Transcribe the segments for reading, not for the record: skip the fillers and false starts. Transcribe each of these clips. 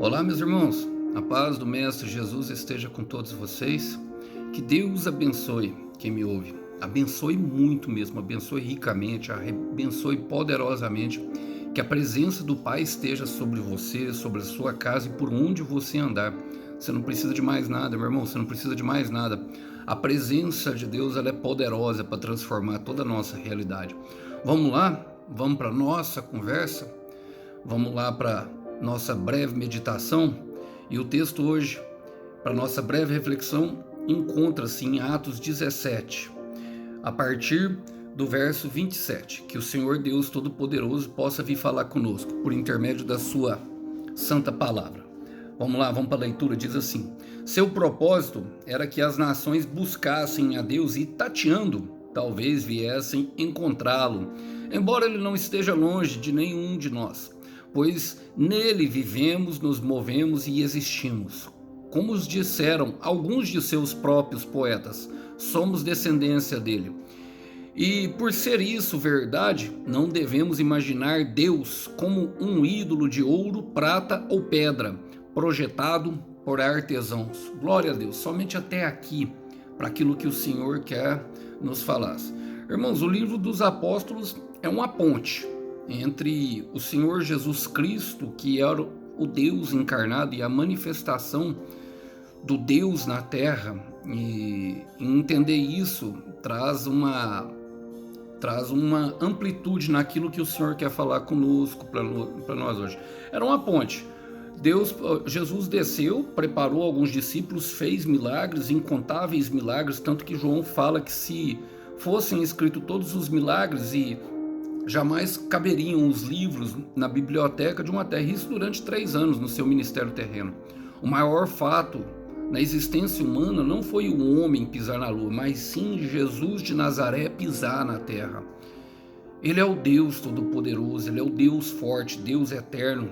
Olá, meus irmãos, a paz do Mestre Jesus esteja com todos vocês. Que Deus abençoe quem me ouve, abençoe muito mesmo, abençoe ricamente, abençoe poderosamente. Que a presença do Pai esteja sobre você, sobre a sua casa e por onde você andar. Você não precisa de mais nada, meu irmão, você não precisa de mais nada. A presença de Deus, ela é poderosa para transformar toda a nossa realidade. Vamos lá? Vamos para a nossa conversa? Vamos lá para nossa breve meditação? E o texto hoje, para nossa breve reflexão, encontra-se em Atos 17, a partir do verso 27. Que o Senhor Deus Todo-Poderoso possa vir falar conosco, por intermédio da sua santa palavra. Vamos lá, vamos para a leitura, diz assim: seu propósito era que as nações buscassem a Deus e, tateando, talvez viessem encontrá-lo, embora ele não esteja longe de nenhum de nós, pois nele vivemos, nos movemos e existimos. Como os disseram alguns de seus próprios poetas, somos descendência dele. E por ser isso verdade, não devemos imaginar Deus como um ídolo de ouro, prata ou pedra, projetado por artesãos. Glória a Deus, somente até aqui, para aquilo que o Senhor quer nos falar. Irmãos, o livro dos apóstolos é uma ponte entre o Senhor Jesus Cristo, que era o Deus encarnado e a manifestação do Deus na terra, e entender isso traz uma amplitude naquilo que o Senhor quer falar conosco, para nós hoje. Era uma ponte. Jesus desceu, preparou alguns discípulos, fez milagres, incontáveis milagres, tanto que João fala que se fossem escritos todos os milagres, e jamais caberiam os livros na biblioteca de uma terra, isso durante 3 anos no seu ministério terreno. O maior fato na existência humana não foi o homem pisar na lua, mas sim Jesus de Nazaré pisar na terra. Ele é o Deus Todo-Poderoso, ele é o Deus forte, Deus eterno,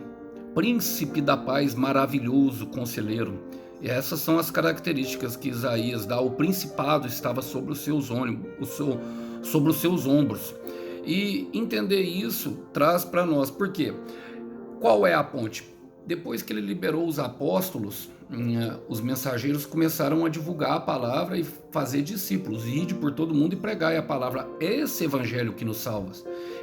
príncipe da paz, maravilhoso, conselheiro. E essas são as características que Isaías dá. O principado estava sobre os seus ombros. E entender isso traz para nós, por quê? Qual é a ponte? Depois que ele liberou os apóstolos, os mensageiros começaram a divulgar a palavra e fazer discípulos, ide por todo mundo e pregai a palavra. Esse evangelho que nos salva,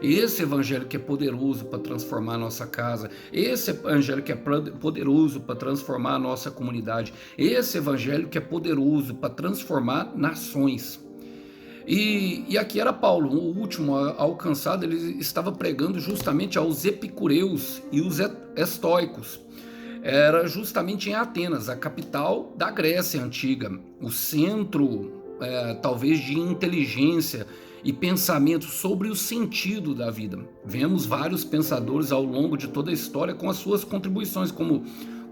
esse evangelho que é poderoso para transformar a nossa casa, esse evangelho que é poderoso para transformar a nossa comunidade, esse evangelho que é poderoso para transformar nações. E aqui era Paulo, o último alcançado. Ele estava pregando justamente aos epicureus e os estoicos. Era justamente em Atenas, a capital da Grécia Antiga, o centro talvez de inteligência e pensamento sobre o sentido da vida. Vemos vários pensadores ao longo de toda a história com as suas contribuições, como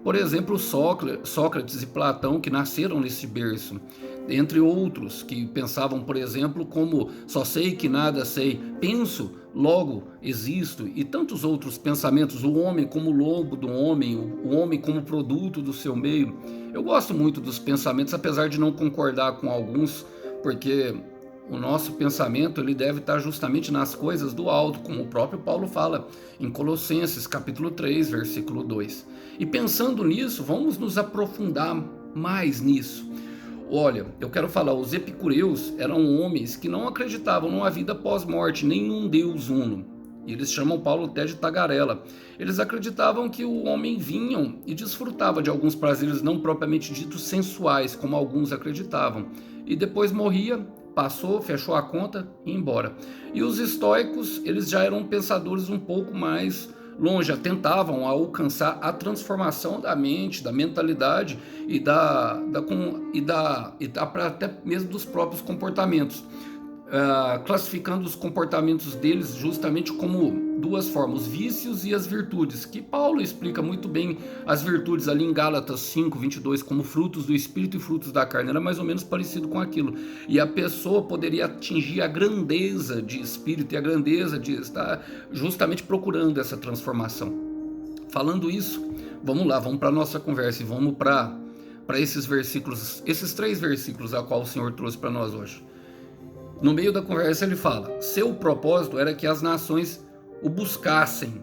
por exemplo Sócrates e Platão, que nasceram nesse berço, entre outros que pensavam, por exemplo, como só sei que nada sei, penso, logo existo, e tantos outros pensamentos, o homem como lobo do homem, o homem como produto do seu meio. Eu gosto muito dos pensamentos, apesar de não concordar com alguns, porque o nosso pensamento ele deve estar justamente nas coisas do alto, como o próprio Paulo fala em Colossenses capítulo 3, versículo 2. E pensando nisso, vamos nos aprofundar mais nisso. Olha, eu quero falar, os epicureus eram homens que não acreditavam numa vida pós-morte, nem num Deus uno. E eles chamam Paulo até de tagarela. Eles acreditavam que o homem vinha e desfrutava de alguns prazeres não propriamente ditos sensuais, como alguns acreditavam, e depois morria, passou, fechou a conta e ia embora. E os estoicos, eles já eram pensadores um pouco mais longe, tentavam alcançar a transformação da mente, da mentalidade e até mesmo dos próprios comportamentos, classificando os comportamentos deles justamente como duas formas, os vícios e as virtudes, que Paulo explica muito bem as virtudes ali em Gálatas 5:22 como frutos do Espírito e frutos da carne. Era mais ou menos parecido com aquilo, e a pessoa poderia atingir a grandeza de espírito e a grandeza de estar justamente procurando essa transformação. Falando isso, vamos lá, vamos para a nossa conversa e vamos para esses versículos, esses 3 versículos a qual o Senhor trouxe para nós hoje. No meio da conversa ele fala, seu propósito era que as nações o buscassem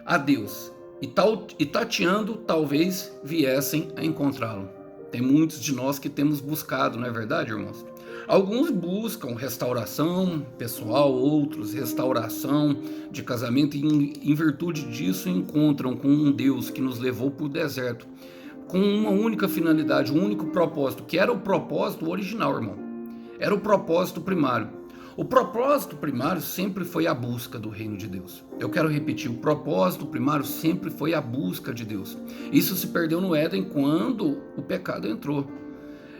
a Deus e tateando talvez viessem a encontrá-lo. Tem muitos de nós que temos buscado, não é verdade, irmãos? Alguns buscam restauração pessoal, outros restauração de casamento, e em virtude disso encontram com um Deus que nos levou para o deserto, com uma única finalidade, um único propósito, que era o propósito original, irmão. Era o propósito primário. O propósito primário sempre foi a busca do reino de Deus. Eu quero repetir, o propósito primário sempre foi a busca de Deus. Isso se perdeu no Éden quando o pecado entrou.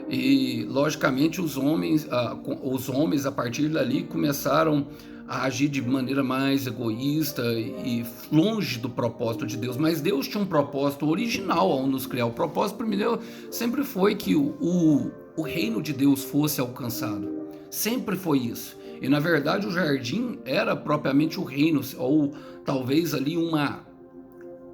E, logicamente, os homens a partir dali começaram a agir de maneira mais egoísta e longe do propósito de Deus. Mas Deus tinha um propósito original ao nos criar. O propósito primeiro sempre foi que o reino de Deus fosse alcançado. Sempre foi isso. E, na verdade, o jardim era propriamente o reino, ou talvez ali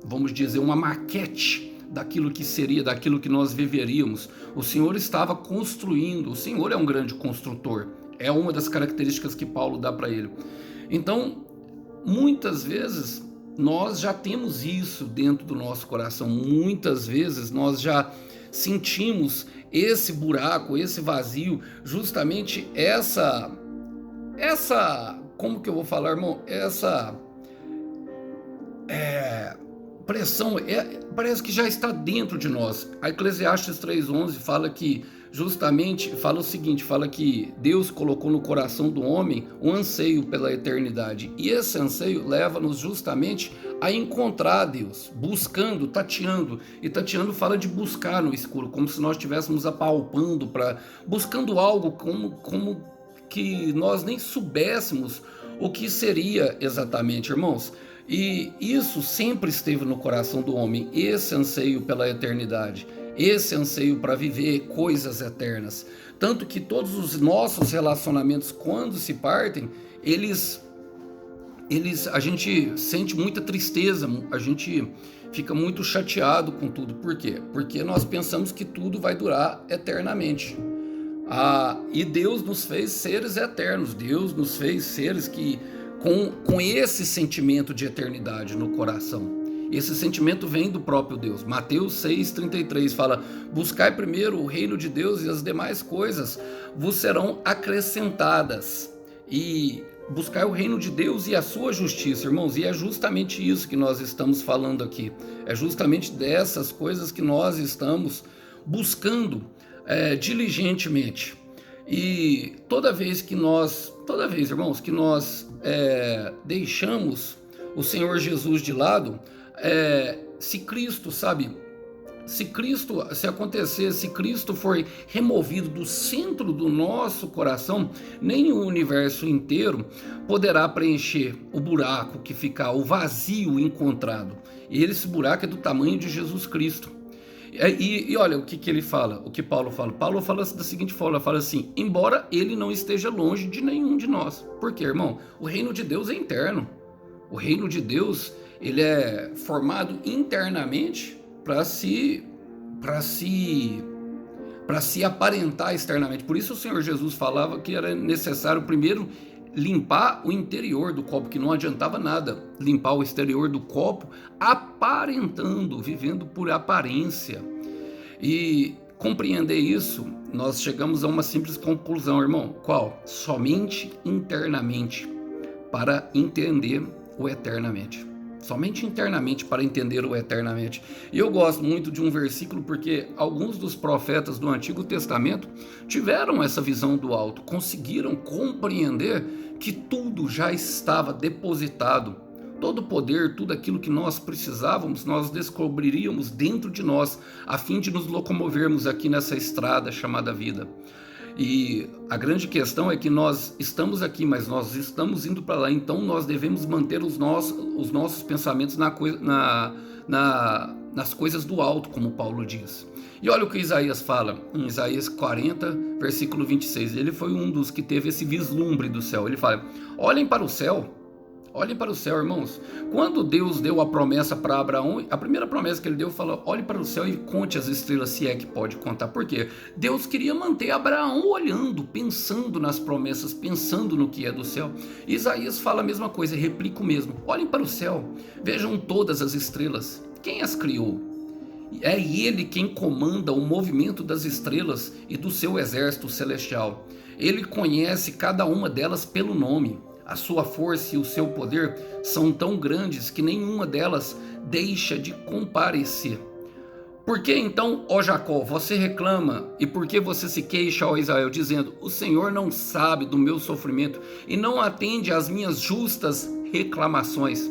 vamos dizer, uma maquete daquilo que seria, daquilo que nós viveríamos. O Senhor estava construindo, o Senhor é um grande construtor, é uma das características que Paulo dá para ele. Então, muitas vezes, nós já temos isso dentro do nosso coração, muitas vezes nós já sentimos esse buraco, esse vazio, justamente como que eu vou falar, irmão? Essa pressão, parece que já está dentro de nós. A Eclesiastes 3:11 fala que, justamente, fala o seguinte, fala que Deus colocou no coração do homem um anseio pela eternidade, e esse anseio leva-nos justamente a encontrar Deus, buscando, tateando, e tateando fala de buscar no escuro, como se nós estivéssemos apalpando, buscando algo como que nós nem soubéssemos o que seria exatamente, irmãos. E isso sempre esteve no coração do homem, esse anseio pela eternidade, esse anseio para viver coisas eternas. Tanto que todos os nossos relacionamentos, quando se partem, a gente sente muita tristeza, a gente fica muito chateado com tudo. Por quê? Porque nós pensamos que tudo vai durar eternamente. E Deus nos fez seres eternos, Deus nos fez seres que com esse sentimento de eternidade no coração. Esse sentimento vem do próprio Deus. Mateus 6,33 fala: buscai primeiro o reino de Deus e as demais coisas vos serão acrescentadas. E buscai o reino de Deus e a sua justiça, irmãos, e é justamente isso que nós estamos falando aqui. É justamente dessas coisas que nós estamos buscando diligentemente. E toda vez, irmãos, que nós deixamos o Senhor Jesus de lado, se Cristo for removido do centro do nosso coração, nem o universo inteiro poderá preencher o buraco que fica, o vazio encontrado. E esse buraco é do tamanho de Jesus Cristo. E olha o que ele fala, o que Paulo fala. Paulo fala da seguinte forma, fala assim: embora ele não esteja longe de nenhum de nós. Por quê, irmão? O reino de Deus é interno. O reino de Deus, ele é formado internamente para se aparentar externamente. Por isso o Senhor Jesus falava que era necessário primeiro limpar o interior do copo, que não adiantava nada limpar o exterior do copo aparentando, vivendo por aparência. E compreender isso, nós chegamos a uma simples conclusão, irmão. Qual? Somente internamente para entender o eternamente. Somente internamente para entender o eternamente. E eu gosto muito de um versículo porque alguns dos profetas do Antigo Testamento tiveram essa visão do alto, conseguiram compreender que tudo já estava depositado. Todo o poder, tudo aquilo que nós precisávamos, nós descobriríamos dentro de nós, a fim de nos locomovermos aqui nessa estrada chamada vida. E a grande questão é que nós estamos aqui, mas nós estamos indo para lá, então nós devemos manter os nossos pensamentos nas coisas do alto, como Paulo diz. E olha o que Isaías fala, em Isaías 40, versículo 26, ele foi um dos que teve esse vislumbre do céu. Ele fala: olhem para o céu, Olhem para o céu, irmãos. Quando Deus deu a promessa para Abraão, a primeira promessa que ele deu falou: olhe para o céu e conte as estrelas, se é que pode contar. Por quê? Deus queria manter Abraão olhando, pensando nas promessas, pensando no que é do céu. Isaías fala a mesma coisa, replica o mesmo. Olhem para o céu, vejam todas as estrelas. Quem as criou? É ele quem comanda o movimento das estrelas e do seu exército celestial. Ele conhece cada uma delas pelo nome. A sua força e o seu poder são tão grandes que nenhuma delas deixa de comparecer. Por que então, ó Jacó, você reclama, e por que você se queixa, ó Israel, dizendo: o Senhor não sabe do meu sofrimento e não atende às minhas justas reclamações?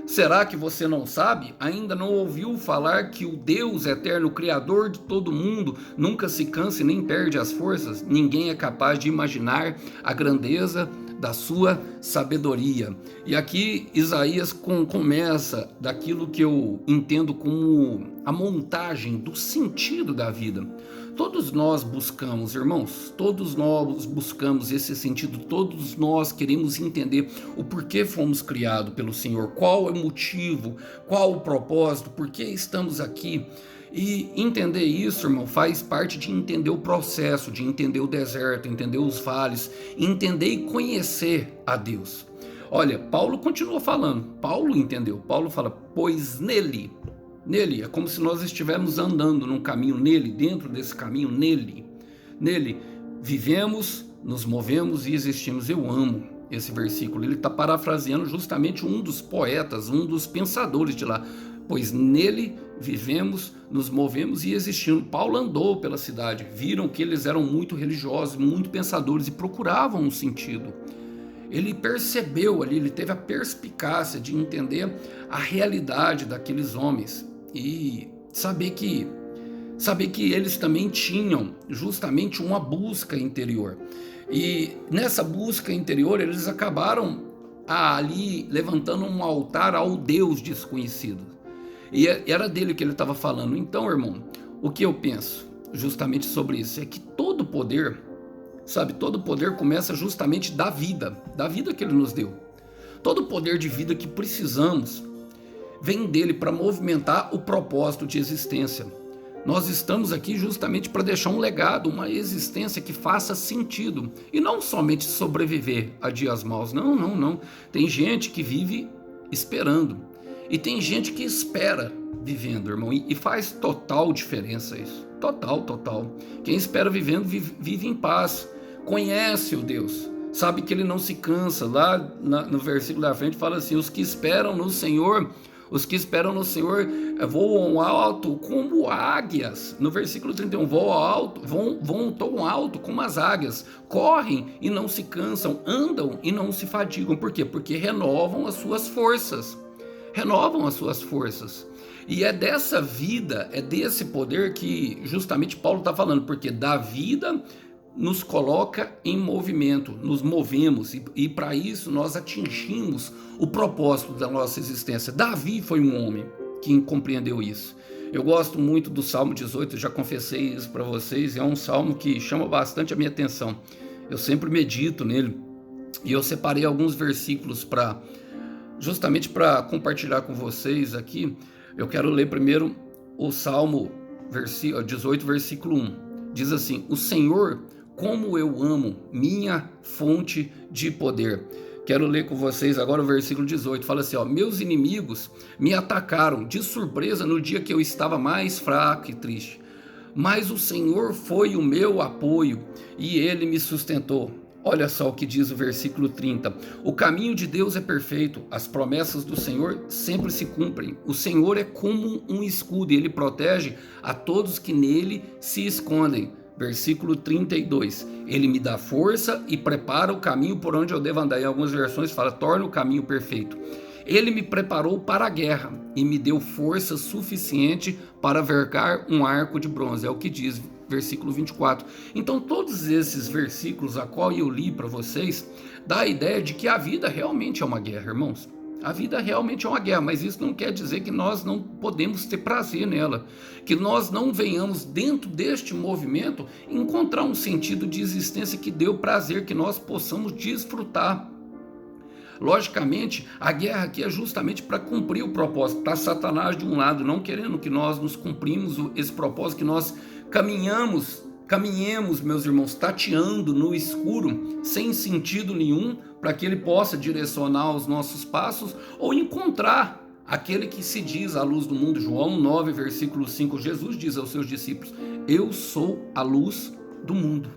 Será que você não sabe? Ainda não ouviu falar que o Deus eterno, Criador de todo mundo, nunca se cansa e nem perde as forças? Ninguém é capaz de imaginar a grandeza da sua sabedoria. E aqui Isaías começa daquilo que eu entendo como a montagem do sentido da vida. Todos nós buscamos, irmãos, todos nós buscamos esse sentido, todos nós queremos entender o porquê fomos criados pelo Senhor, qual é o motivo, qual o propósito, por que estamos aqui. E entender isso, irmão, faz parte de entender o processo, de entender o deserto, entender os vales, entender e conhecer a Deus. Olha, Paulo continua falando, Paulo entendeu, Paulo fala: pois nele, é como se nós estivéssemos andando num caminho nele, dentro desse caminho nele vivemos, nos movemos e existimos. Eu amo esse versículo, ele está parafraseando justamente um dos poetas, um dos pensadores de lá. Pois nele vivemos, nos movemos e existimos. Paulo andou pela cidade, viram que eles eram muito religiosos, muito pensadores e procuravam um sentido. Ele percebeu ali, ele teve a perspicácia de entender a realidade daqueles homens e saber que eles também tinham justamente uma busca interior. E nessa busca interior eles acabaram ali levantando um altar ao Deus desconhecido. E era dele que ele estava falando. Então, irmão, o que eu penso justamente sobre isso é que todo poder, todo poder começa justamente da vida que ele nos deu. Todo poder de vida que precisamos vem dele para movimentar o propósito de existência. Nós estamos aqui justamente para deixar um legado, uma existência que faça sentido. E não somente sobreviver a dias maus. Não. Tem gente que vive esperando. E tem gente que espera vivendo, irmão. E faz total diferença isso. Total. Quem espera vivendo, vive em paz. Conhece o Deus. Sabe que ele não se cansa. Lá no versículo da frente fala assim: os que esperam no Senhor voam alto como águias. No versículo 31, voam tão alto como as águias, correm e não se cansam, andam e não se fadigam. Por quê? Porque renovam as suas forças. E é dessa vida, é desse poder que justamente Paulo está falando, porque da vida nos coloca em movimento, nos movemos e para isso nós atingimos o propósito da nossa existência. Davi foi um homem que compreendeu isso. Eu gosto muito do Salmo 18, já confessei isso para vocês, é um salmo que chama bastante a minha atenção. Eu sempre medito nele e eu separei alguns versículos justamente para compartilhar com vocês aqui. Eu quero ler primeiro o Salmo 18, versículo 1. Diz assim: o Senhor, como eu amo, minha fonte de poder. Quero ler com vocês agora o versículo 18. Fala assim: meus inimigos me atacaram de surpresa no dia que eu estava mais fraco e triste. Mas o Senhor foi o meu apoio e ele me sustentou. Olha só o que diz o versículo 30. O caminho de Deus é perfeito, as promessas do Senhor sempre se cumprem. O Senhor é como um escudo e ele protege a todos que nele se escondem. Versículo 32. Ele me dá força e prepara o caminho por onde eu devo andar. Em algumas versões fala: torna o caminho perfeito. Ele me preparou para a guerra e me deu força suficiente para vergar um arco de bronze. É o que diz versículo 24. Então todos esses versículos a qual eu li para vocês dá a ideia de que a vida realmente é uma guerra, irmãos. A vida realmente é uma guerra, mas isso não quer dizer que nós não podemos ter prazer nela, que nós não venhamos dentro deste movimento encontrar um sentido de existência que dê o prazer, que nós possamos desfrutar. Logicamente, a guerra aqui é justamente para cumprir o propósito, para Satanás de um lado, não querendo que nós nos cumprimos esse propósito, que nós caminhemos, meus irmãos, tateando no escuro, sem sentido nenhum, para que ele possa direcionar os nossos passos ou encontrar aquele que se diz a luz do mundo. João 9, versículo 5, Jesus diz aos seus discípulos: eu sou a luz do mundo,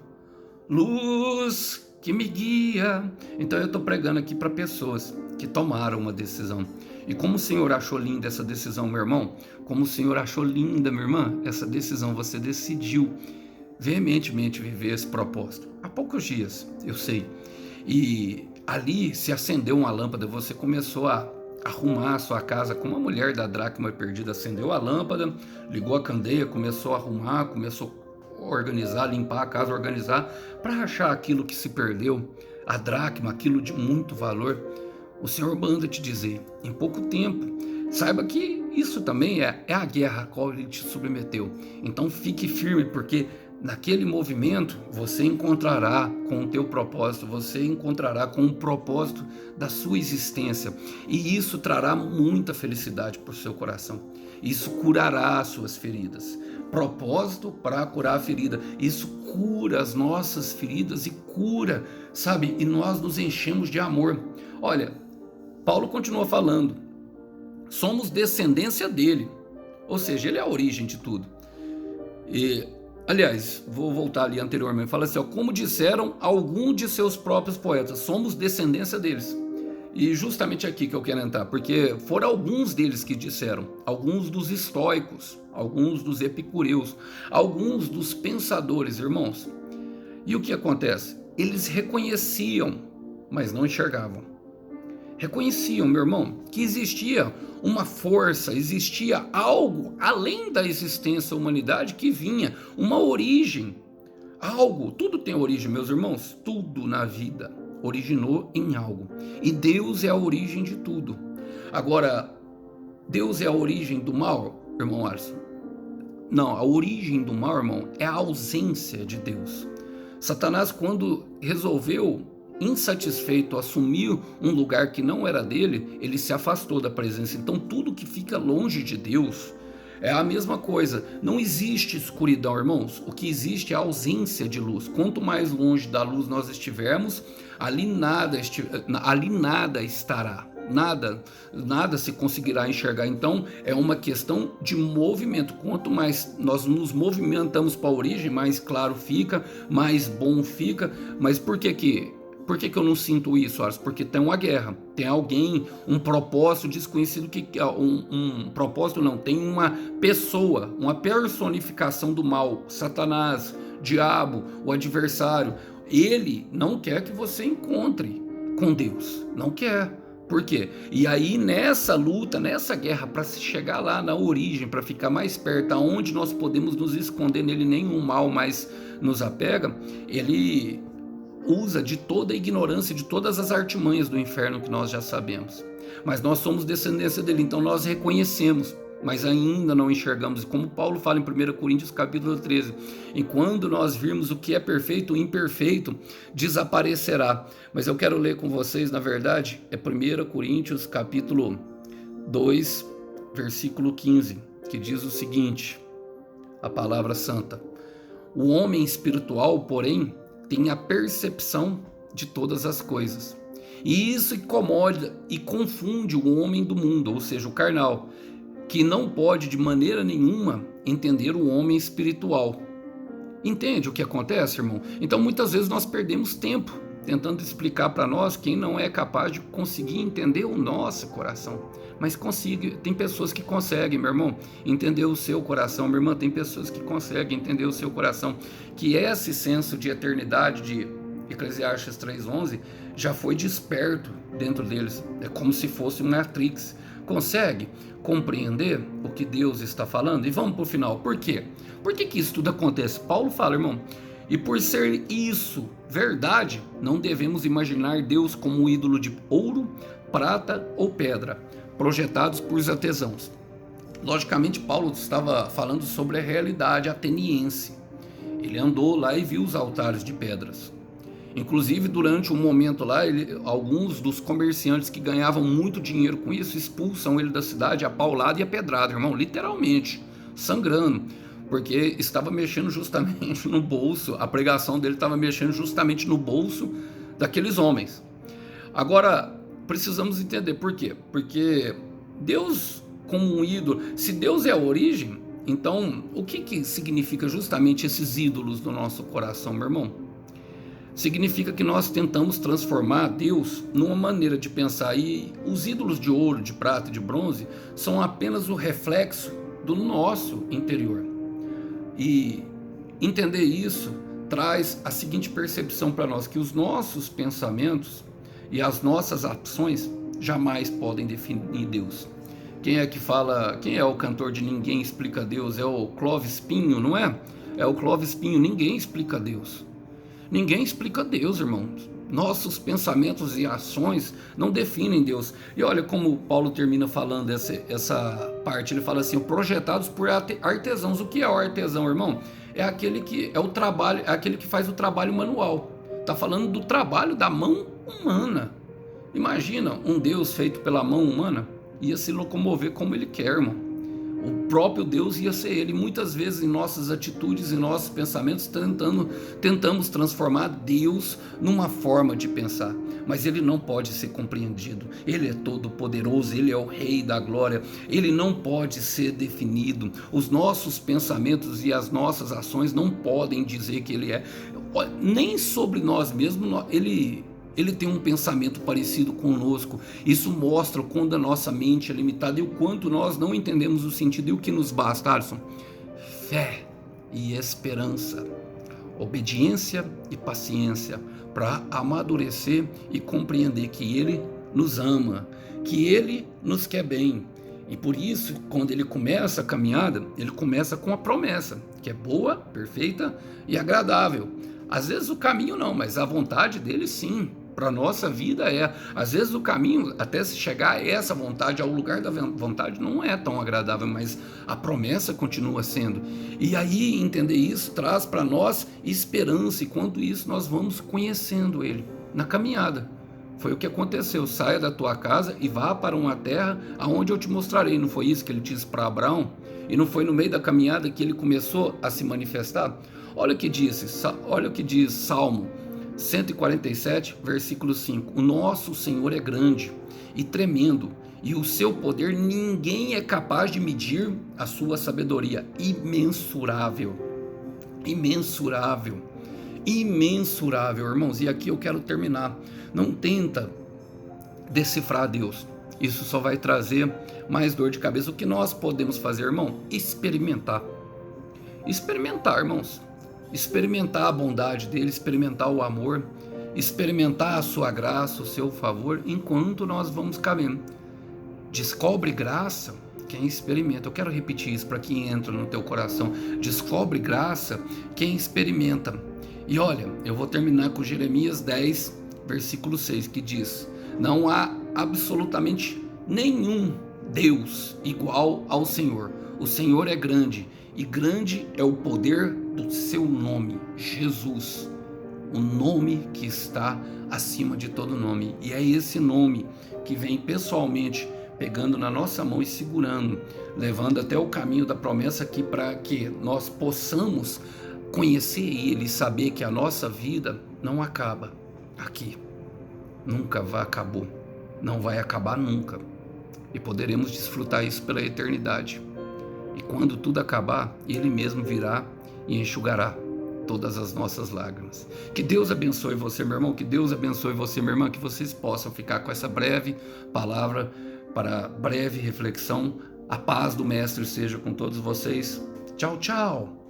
luz que me guia. Então eu estou pregando aqui para pessoas que tomaram uma decisão. E como o Senhor achou linda essa decisão, meu irmão, como o Senhor achou linda, minha irmã, essa decisão, você decidiu veementemente viver esse propósito. Há poucos dias, eu sei, e ali se acendeu uma lâmpada, você começou a arrumar a sua casa, como a mulher da dracma perdida, acendeu a lâmpada, ligou a candeia, começou a arrumar, começou a organizar, limpar a casa, organizar, para achar aquilo que se perdeu, a dracma, aquilo de muito valor. O Senhor manda te dizer, em pouco tempo, saiba que isso também é a guerra a qual Ele te submeteu. Então fique firme, porque naquele movimento você encontrará com o teu propósito, você encontrará com o propósito da sua existência, e isso trará muita felicidade para o seu coração. Isso curará as suas feridas. Propósito para curar a ferida. Isso cura as nossas feridas e cura, sabe? E nós nos enchemos de amor. Olha, Paulo continua falando, somos descendência dele, ou seja, ele é a origem de tudo. E, aliás, vou voltar ali anteriormente, fala assim, ó, como disseram alguns de seus próprios poetas, somos descendência deles. E justamente aqui que eu quero entrar, porque foram alguns deles que disseram, alguns dos estoicos, alguns dos epicureus, alguns dos pensadores, irmãos. E o que acontece? Eles reconheciam, mas não enxergavam. Reconheciam, meu irmão, que existia uma força, existia algo além da existência da humanidade que vinha, uma origem, algo. Tudo tem origem, meus irmãos, tudo na vida originou em algo, e Deus é a origem de tudo. Agora, Deus é a origem do mal, irmão Alisson? Não, a origem do mal, irmão, é a ausência de Deus. Satanás, quando resolveu, insatisfeito, assumir um lugar que não era dele, ele se afastou da presença. Então tudo que fica longe de Deus é a mesma coisa. Não existe escuridão, irmãos. O que existe é a ausência de luz. Quanto mais longe da luz nós estivermos, ali nada estará. Nada se conseguirá enxergar. Então é uma questão de movimento. Quanto mais nós nos movimentamos para a origem, mais claro fica, mais bom fica. Mas por que eu não sinto isso, Ars? Porque tem uma guerra, tem alguém, um propósito desconhecido, tem uma pessoa, uma personificação do mal, Satanás, diabo, o adversário. Ele não quer que você encontre com Deus, não quer. Por quê? E aí nessa luta, nessa guerra, para se chegar lá na origem, para ficar mais perto, aonde nós podemos nos esconder nele, nenhum mal mais nos apega, ele usa de toda a ignorância, de todas as artimanhas do inferno que nós já sabemos. Mas nós somos descendência dele, então nós reconhecemos, mas ainda não enxergamos. E como Paulo fala em 1 Coríntios capítulo 13, e quando nós virmos o que é perfeito, o imperfeito desaparecerá. Mas eu quero ler com vocês, na verdade, é 1 Coríntios capítulo 2, versículo 15, que diz o seguinte, a palavra santa: o homem espiritual, porém, tem a percepção de todas as coisas. E isso incomoda e confunde o homem do mundo, ou seja, o carnal, que não pode de maneira nenhuma entender o homem espiritual. Entende o que acontece, irmão? Então muitas vezes nós perdemos tempo tentando explicar para nós quem não é capaz de conseguir entender o nosso coração. Mas tem pessoas que conseguem, meu irmão, entender o seu coração. Minha irmã, tem pessoas que conseguem entender o seu coração. Que esse senso de eternidade de Eclesiastes 3:11 já foi desperto dentro deles. É como se fosse um Matrix. Consegue compreender o que Deus está falando? E vamos para o final. Por quê? Por que isso tudo acontece? Paulo fala, irmão, e por ser isso verdade, não devemos imaginar Deus como um ídolo de ouro, prata ou pedra, projetados por artesãos. Logicamente, Paulo estava falando sobre a realidade ateniense. Ele andou lá e viu os altares de pedras. Inclusive, durante um momento lá, alguns dos comerciantes que ganhavam muito dinheiro com isso expulsam ele da cidade a paulada e a pedrada, irmão, literalmente, sangrando, porque estava mexendo justamente no bolso, a pregação dele estava mexendo justamente no bolso daqueles homens. Agora, precisamos entender por quê? Porque Deus, como um ídolo, se Deus é a origem, então o que significa justamente esses ídolos do nosso coração, meu irmão? Significa que nós tentamos transformar Deus numa maneira de pensar, e os ídolos de ouro, de prata e de bronze são apenas o reflexo do nosso interior. E entender isso traz a seguinte percepção para nós, que os nossos pensamentos e as nossas ações jamais podem definir Deus. Quem é que fala, quem é o cantor de Ninguém Explica Deus? É o Clóvis Pinho, não é? É o Clóvis Pinho, ninguém explica Deus. Ninguém explica Deus, irmãos. Nossos pensamentos e ações não definem Deus. E olha como Paulo termina falando essa parte. Ele fala assim: projetados por artesãos. O que é o artesão, irmão? É aquele que é o trabalho, é aquele que faz o trabalho manual. Está falando do trabalho da mão humana. Imagina um Deus feito pela mão humana, ia se locomover como ele quer, irmão. O próprio Deus ia ser ele. Muitas vezes em nossas atitudes e nossos pensamentos tentamos transformar Deus numa forma de pensar, mas ele não pode ser compreendido. Ele é todo poderoso, ele é o Rei da glória, ele não pode ser definido. Os nossos pensamentos e as nossas ações não podem dizer que ele é. Nem sobre nós mesmos ele tem um pensamento parecido conosco. Isso mostra o quanto a nossa mente é limitada e o quanto nós não entendemos o sentido. E o que nos basta, Alisson? Fé e esperança, obediência e paciência, para amadurecer e compreender que Ele nos ama, que Ele nos quer bem. E por isso, quando Ele começa a caminhada, Ele começa com a promessa, que é boa, perfeita e agradável. Às vezes o caminho não, mas a vontade dele sim. Para a nossa vida é. Às vezes o caminho, até se chegar a essa vontade, ao lugar da vontade, não é tão agradável, mas a promessa continua sendo. E aí entender isso traz para nós esperança, e quanto isso nós vamos conhecendo Ele na caminhada. Foi o que aconteceu: saia da tua casa e vá para uma terra aonde eu te mostrarei. Não foi isso que ele disse para Abraão? E não foi no meio da caminhada que ele começou a se manifestar? Olha o que diz Salmo 147, versículo 5. O nosso Senhor é grande e tremendo, e o seu poder ninguém é capaz de medir. A sua sabedoria imensurável, imensurável, imensurável, irmãos. E aqui eu quero terminar. Não tenta decifrar Deus, isso só vai trazer mais dor de cabeça. O que nós podemos fazer, irmão? Experimentar, irmãos. Experimentar a bondade dele, experimentar o amor, experimentar a sua graça, o seu favor, enquanto nós vamos caminhando. Descobre graça quem experimenta. Eu quero repetir isso para que entre no teu coração. Descobre graça quem experimenta. E olha, eu vou terminar com Jeremias 10, versículo 6, que diz: não há absolutamente nenhum Deus igual ao Senhor. O Senhor é grande, e grande é o poder do seu nome, Jesus, o nome que está acima de todo nome. E é esse nome que vem pessoalmente pegando na nossa mão e segurando, levando até o caminho da promessa, aqui para que nós possamos conhecer Ele e saber que a nossa vida não acaba aqui, nunca acabou, não vai acabar nunca, e poderemos desfrutar isso pela eternidade. E quando tudo acabar, Ele mesmo virá e enxugará todas as nossas lágrimas. Que Deus abençoe você, meu irmão. Que Deus abençoe você, minha irmã. Que vocês possam ficar com essa breve palavra para breve reflexão. A paz do Mestre seja com todos vocês. Tchau, tchau.